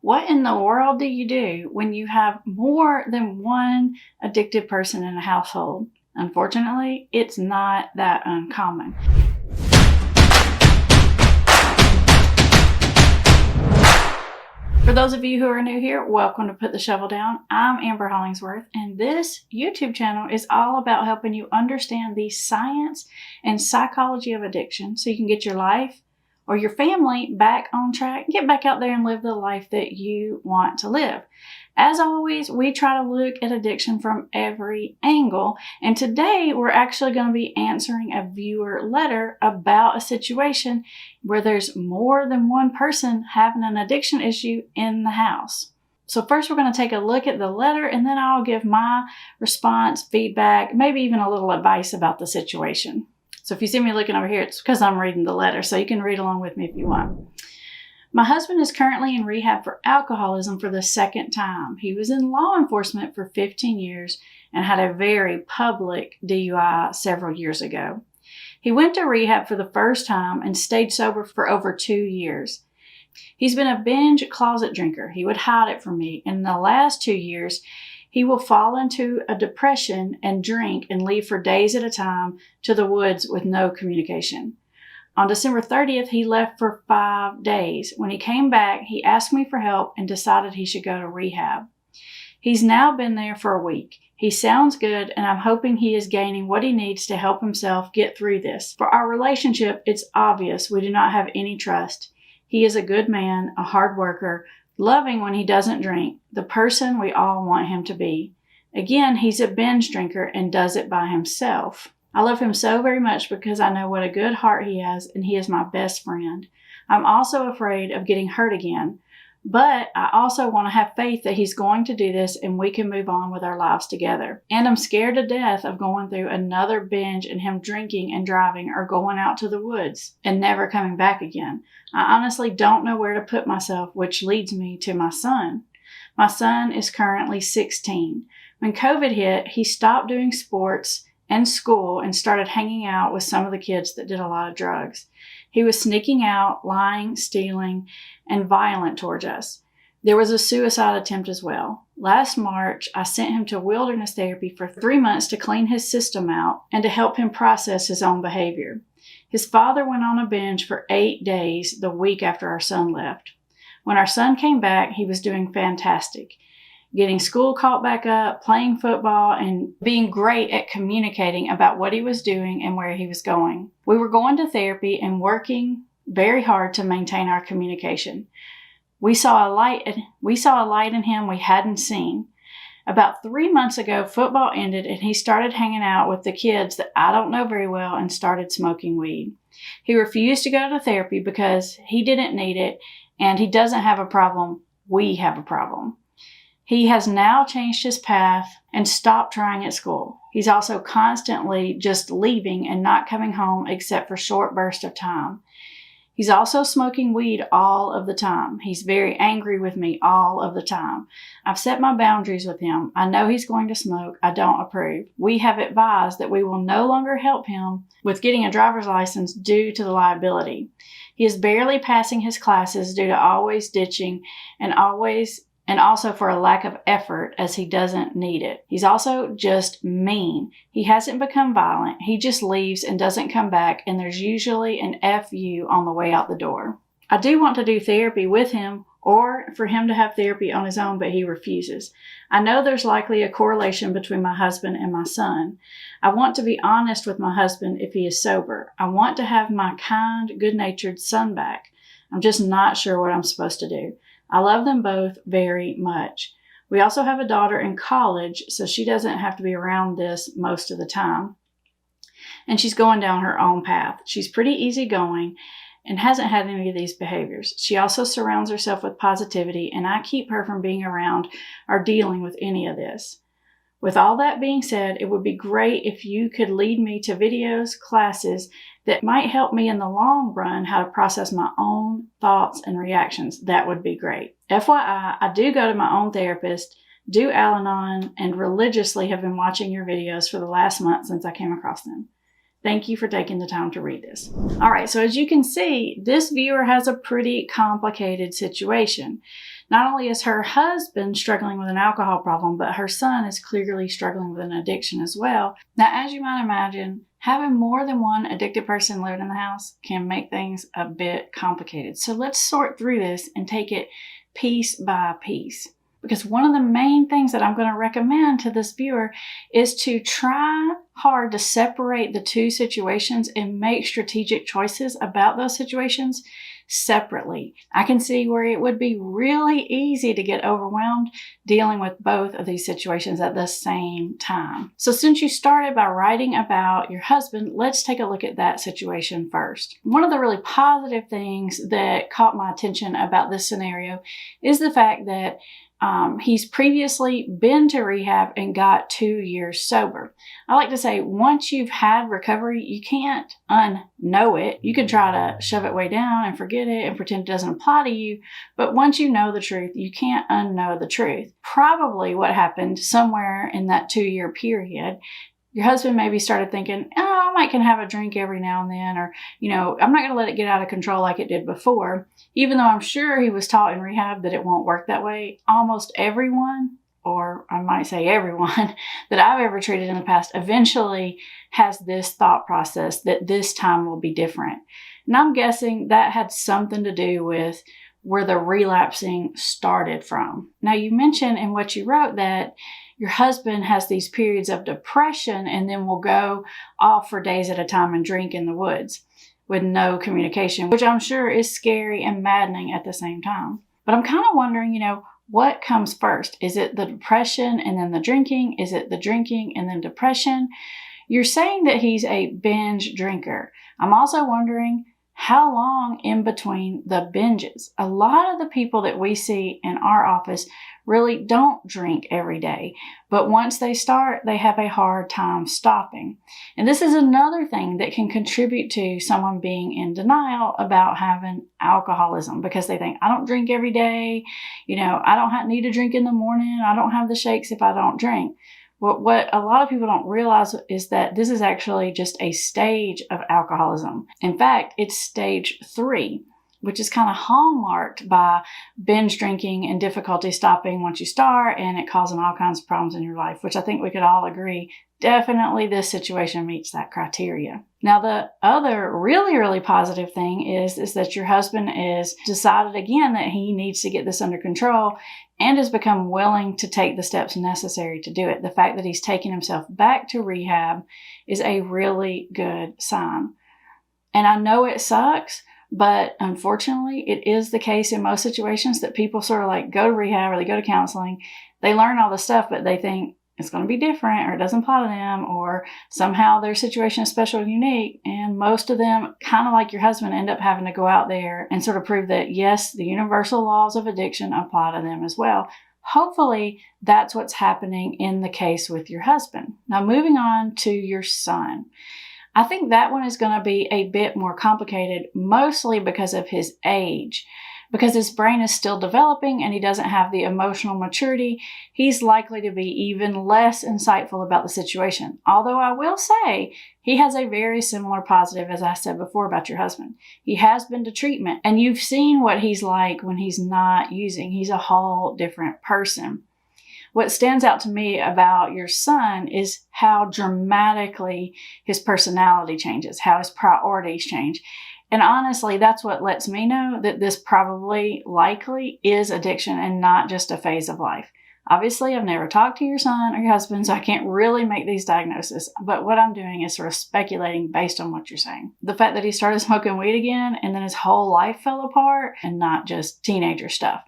What in the world do you do when you have more than one addicted person in a household? Unfortunately, it's not that uncommon. For those of you who are new here, welcome to Put the Shovel Down. I'm Amber Hollingsworth, and this YouTube channel is all about helping you understand the science and psychology of addiction so you can get your life or your family back on track, get back out there and live the life that you want to live. As always, we try to look at addiction from every angle, and today we're actually going to be answering a viewer letter about a situation where there's more than one person having an addiction issue in the house. So first we're going to take a look at the letter, and then I'll give my response, feedback, maybe even a little advice about the situation. So if you see me looking over here, it's because I'm reading the letter, so you can read along with me if you want. My husband is currently in rehab for alcoholism for the second time. He was in law enforcement for 15 years and had a very public DUI several years ago. He went to rehab for the first time and stayed sober for over 2 years. He's been a binge closet drinker. He would hide it from me. In the last 2 years, he will fall into a depression and drink and leave for days at a time to the woods with no communication. On December 30th, he left for 5 days. When he came back, he asked me for help and decided he should go to rehab. He's now been there for a week. He sounds good, and I'm hoping he is gaining what he needs to help himself get through this. For our relationship, it's obvious we do not have any trust. He is a good man, a hard worker, loving when he doesn't drink, the person we all want him to be. Again, he's a binge drinker and does it by himself. I love him so very much because I know what a good heart he has, and he is my best friend. I'm also afraid of getting hurt again, but I also want to have faith that he's going to do this and we can move on with our lives together. And I'm scared to death of going through another binge and him drinking and driving or going out to the woods and never coming back again. I honestly don't know where to put myself, which leads me to my son. My son is currently 16. When COVID hit, he stopped doing sports and school and started hanging out with some of the kids that did a lot of drugs. He was sneaking out, lying, stealing, and violent towards us. There was a suicide attempt as well. Last March, I sent him to wilderness therapy for 3 months to clean his system out and to help him process his own behavior. His father went on a binge for 8 days the week after our son left. When our son came back, he was doing fantastic, getting school caught back up, playing football, and being great at communicating about what he was doing and where he was going. We were going to therapy and working very hard to maintain our communication. We saw a light in him we hadn't seen. About 3 months ago, football ended and he started hanging out with the kids that I don't know very well and started smoking weed. He refused to go to therapy because he didn't need it and he doesn't have a problem. We have a problem. He has now changed his path and stopped trying at school. He's also constantly just leaving and not coming home except for short bursts of time. He's also smoking weed all of the time. He's very angry with me all of the time. I've set my boundaries with him. I know he's going to smoke. I don't approve. We have advised that we will no longer help him with getting a driver's license due to the liability. He is barely passing his classes due to always ditching and also for a lack of effort as he doesn't need it. He's also just mean. He hasn't become violent. He just leaves and doesn't come back, and there's usually an FU on the way out the door. I do want to do therapy with him or for him to have therapy on his own, but he refuses. I know there's likely a correlation between my husband and my son. I want to be honest with my husband if he is sober. I want to have my kind, good-natured son back. I'm just not sure what I'm supposed to do. I love them both very much. We also have a daughter in college, so she doesn't have to be around this most of the time. And she's going down her own path. She's pretty easygoing and hasn't had any of these behaviors. She also surrounds herself with positivity, and I keep her from being around or dealing with any of this. With all that being said, it would be great if you could lead me to videos, classes that might help me in the long run how to process my own thoughts and reactions. That would be great. FYI, I do go to my own therapist, do Al-Anon, and religiously have been watching your videos for the last month since I came across them. Thank you for taking the time to read this. All right, so as you can see, this viewer has a pretty complicated situation. Not only is her husband struggling with an alcohol problem, but her son is clearly struggling with an addiction as well. Now, as you might imagine, having more than one addicted person living in the house can make things a bit complicated. So let's sort through this and take it piece by piece. Because one of the main things that I'm going to recommend to this viewer is to try hard to separate the two situations and make strategic choices about those situations separately. I can see where it would be really easy to get overwhelmed dealing with both of these situations at the same time. So since you started by writing about your husband, let's take a look at that situation first. One of the really positive things that caught my attention about this scenario is the fact that he's previously been to rehab and got 2 years sober. I like to say once you've had recovery, you can't unknow it. You can try to shove it way down and forget it and pretend it doesn't apply to you. But once you know the truth, you can't unknow the truth. Probably what happened somewhere in that 2-year period, your husband maybe started thinking, oh, I might can have a drink every now and then, or, I'm not going to let it get out of control like it did before. Even though I'm sure he was taught in rehab that it won't work that way, almost everyone, or I might say everyone, that I've ever treated in the past eventually has this thought process that this time will be different. And I'm guessing that had something to do with where the relapsing started from. Now, you mentioned in what you wrote that your husband has these periods of depression and then will go off for days at a time and drink in the woods with no communication, which I'm sure is scary and maddening at the same time. But I'm kind of wondering, what comes first? Is it the depression and then the drinking? Is it the drinking and then depression? You're saying that he's a binge drinker. I'm also wondering how long in between the binges. A lot of the people that we see in our office really don't drink every day, but once they start, they have a hard time stopping. And this is another thing that can contribute to someone being in denial about having alcoholism, because they think, I don't drink every day, I don't need to drink in the morning, I don't have the shakes if I don't drink. What a lot of people don't realize is that this is actually just a stage of alcoholism. In fact, it's stage 3, which is kind of hallmarked by binge drinking and difficulty stopping once you start, and it causing all kinds of problems in your life, which I think we could all agree definitely this situation meets that criteria. Now, the other really, really positive thing is that your husband is decided again that he needs to get this under control and has become willing to take the steps necessary to do it. The fact that he's taken himself back to rehab is a really good sign. And I know it sucks, but unfortunately, it is the case in most situations that people sort of like go to rehab or they go to counseling. They learn all this stuff, but they think it's going to be different or it doesn't apply to them, or somehow their situation is special and unique. And most of them, kind of like your husband, end up having to go out there and sort of prove that, yes, the universal laws of addiction apply to them as well. Hopefully, that's what's happening in the case with your husband. Now, moving on to your son. I think that one is going to be a bit more complicated, mostly because of his age. Because his brain is still developing and he doesn't have the emotional maturity, he's likely to be even less insightful about the situation. Although I will say, he has a very similar positive, as I said before, about your husband. He has been to treatment, and you've seen what he's like when he's not using. He's a whole different person. What stands out to me about your son is how dramatically his personality changes, how his priorities change. And honestly, that's what lets me know that this probably likely is addiction and not just a phase of life. Obviously, I've never talked to your son or your husband, so I can't really make these diagnoses. But what I'm doing is sort of speculating based on what you're saying. The fact that he started smoking weed again and then his whole life fell apart, and not just teenager stuff.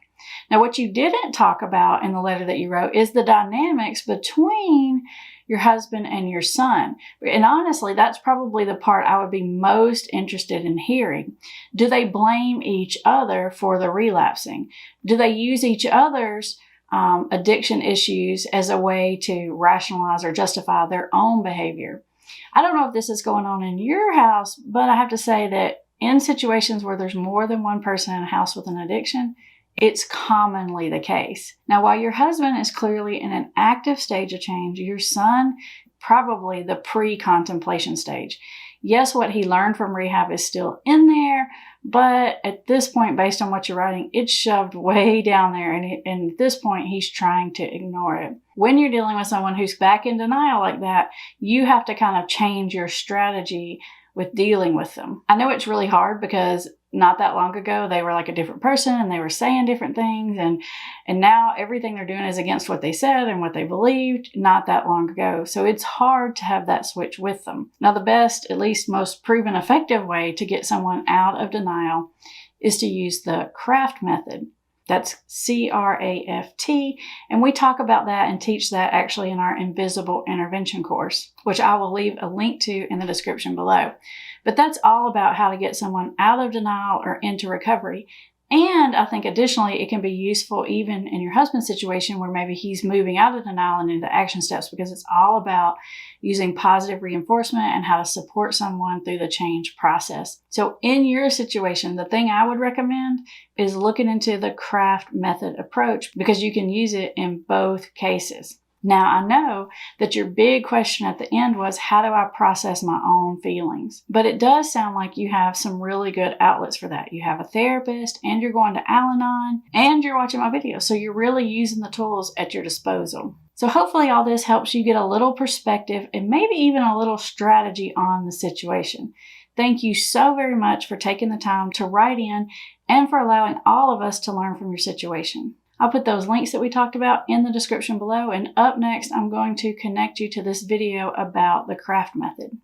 Now, what you didn't talk about in the letter that you wrote is the dynamics between your husband and your son. And honestly, that's probably the part I would be most interested in hearing. Do they blame each other for the relapsing? Do they use each other's addiction issues as a way to rationalize or justify their own behavior? I don't know if this is going on in your house, but I have to say that in situations where there's more than one person in a house with an addiction, it's commonly the case. Now, while your husband is clearly in an active stage of change, your son, probably the pre-contemplation stage. Yes, what he learned from rehab is still in there, but at this point, based on what you're writing, it's shoved way down there. And at this point, he's trying to ignore it. When you're dealing with someone who's back in denial like that, you have to kind of change your strategy with dealing with them. I know it's really hard because not that long ago, they were like a different person and they were saying different things. And now everything they're doing is against what they said and what they believed not that long ago. So it's hard to have that switch with them. Now, the best, at least most proven effective way to get someone out of denial is to use the CRAFT method. That's C-R-A-F-T. And we talk about that and teach that actually in our Invisible Intervention course, which I will leave a link to in the description below. But that's all about how to get someone out of denial or into recovery. And I think additionally, it can be useful even in your husband's situation where maybe he's moving out of denial and into action steps, because it's all about using positive reinforcement and how to support someone through the change process. So in your situation, the thing I would recommend is looking into the CRAFT method approach, because you can use it in both cases. Now, I know that your big question at the end was, how do I process my own feelings? But it does sound like you have some really good outlets for that. You have a therapist, and you're going to Al-Anon, and you're watching my videos. So you're really using the tools at your disposal. So hopefully all this helps you get a little perspective and maybe even a little strategy on the situation. Thank you so very much for taking the time to write in and for allowing all of us to learn from your situation. I'll put those links that we talked about in the description below, and up next, I'm going to connect you to this video about the CRAFT method.